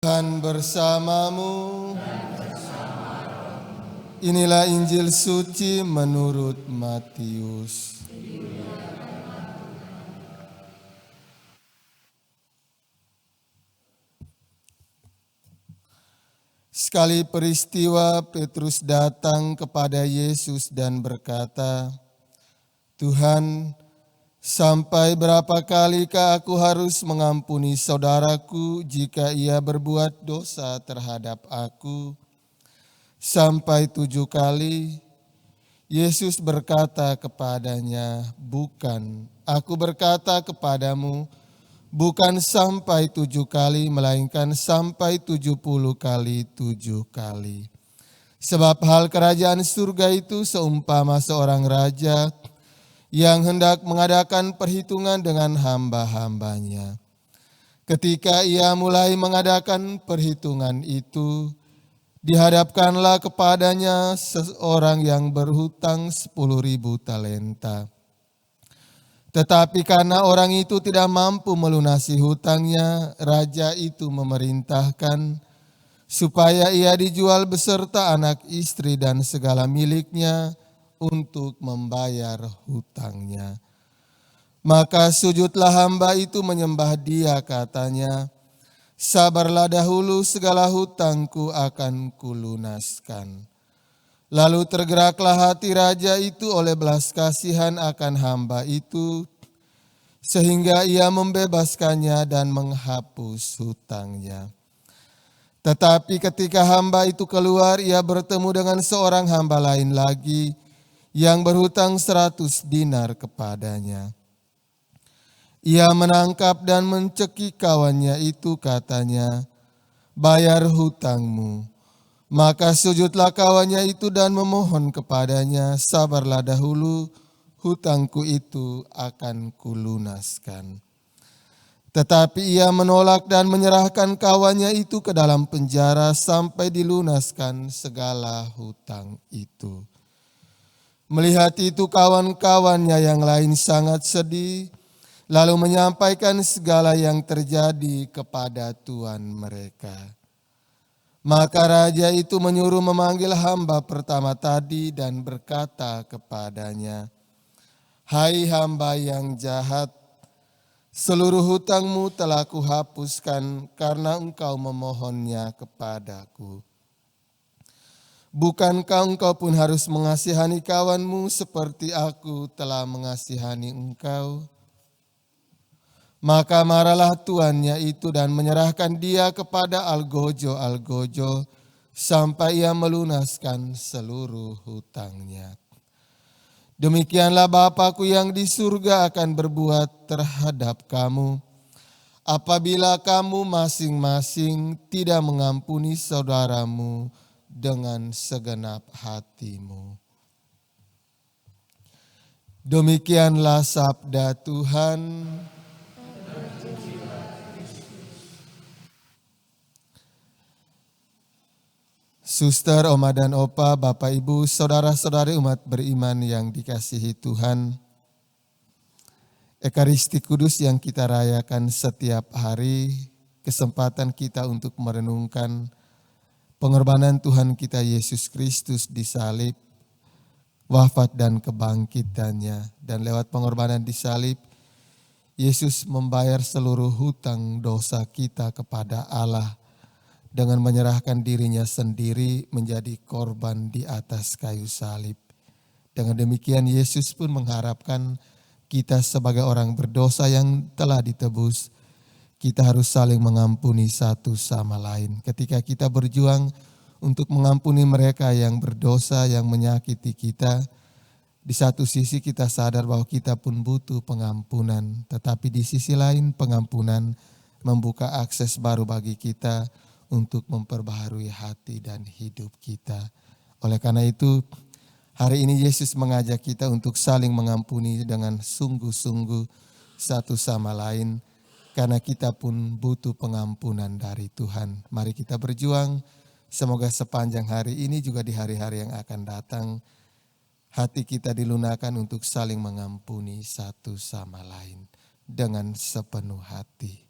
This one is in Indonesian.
Tuhan bersamamu. Inilah Injil suci menurut Matius. Sekali peristiwa Petrus datang kepada Yesus dan berkata, "Tuhan, sampai berapa kalikah aku harus mengampuni saudaraku jika ia berbuat dosa terhadap aku? Sampai 7 kali?" Yesus berkata kepadanya, "Bukan, aku berkata kepadamu, bukan sampai 7 kali, melainkan sampai 70 kali 7 kali. Sebab hal kerajaan surga itu seumpama seorang raja yang hendak mengadakan perhitungan dengan hamba-hambanya. Ketika ia mulai mengadakan perhitungan itu, dihadapkanlah kepadanya seorang yang berhutang 10.000 talenta. Tetapi karena orang itu tidak mampu melunasi hutangnya, raja itu memerintahkan supaya ia dijual beserta anak istri dan segala miliknya untuk membayar hutangnya. Maka sujudlah hamba itu menyembah dia, katanya, 'Sabarlah dahulu, segala hutangku akan kulunaskan.' Lalu tergeraklah hati raja itu oleh belas kasihan akan hamba itu, sehingga ia membebaskannya dan menghapus hutangnya. Tetapi ketika hamba itu keluar, ia bertemu dengan seorang hamba lain lagi yang berhutang 100 dinar kepadanya. Ia menangkap dan mencekik kawannya itu, katanya, 'Bayar hutangmu.' Maka sujudlah kawannya itu dan memohon kepadanya, 'Sabarlah dahulu, hutangku itu akan kulunaskan.' Tetapi ia menolak dan menyerahkan kawannya itu ke dalam penjara sampai dilunaskan segala hutang itu. Melihat itu kawan-kawannya yang lain sangat sedih, lalu menyampaikan segala yang terjadi kepada tuan mereka. Maka raja itu menyuruh memanggil hamba pertama tadi dan berkata kepadanya, 'Hai hamba yang jahat, seluruh hutangmu telah kuhapuskan karena engkau memohonnya kepadaku. Bukankah engkau pun harus mengasihani kawanmu seperti aku telah mengasihani engkau?' Maka marahlah tuannya itu dan menyerahkan dia kepada algojo-algojo sampai ia melunaskan seluruh hutangnya. Demikianlah Bapa-Ku yang di surga akan berbuat terhadap kamu, apabila kamu masing-masing tidak mengampuni saudaramu dengan segenap hatimu." Demikianlah sabda Tuhan. Suster, Oma dan Opa, Bapak Ibu, saudara-saudari umat beriman yang dikasihi Tuhan. Ekaristi Kudus yang kita rayakan setiap hari, kesempatan kita untuk merenungkan pengorbanan Tuhan kita Yesus Kristus di salib, wafat dan kebangkitannya. Dan lewat pengorbanan di salib, Yesus membayar seluruh hutang dosa kita kepada Allah dengan menyerahkan dirinya sendiri menjadi korban di atas kayu salib. Dengan demikian Yesus pun mengharapkan kita sebagai orang berdosa yang telah ditebus, kita harus saling mengampuni satu sama lain. Ketika kita berjuang untuk mengampuni mereka yang berdosa, yang menyakiti kita, di satu sisi kita sadar bahwa kita pun butuh pengampunan. Tetapi di sisi lain pengampunan membuka akses baru bagi kita untuk memperbaharui hati dan hidup kita. Oleh karena itu, hari ini Yesus mengajak kita untuk saling mengampuni dengan sungguh-sungguh satu sama lain, karena kita pun butuh pengampunan dari Tuhan. Mari kita berjuang, semoga sepanjang hari ini juga di hari-hari yang akan datang, hati kita dilunakkan untuk saling mengampuni satu sama lain dengan sepenuh hati.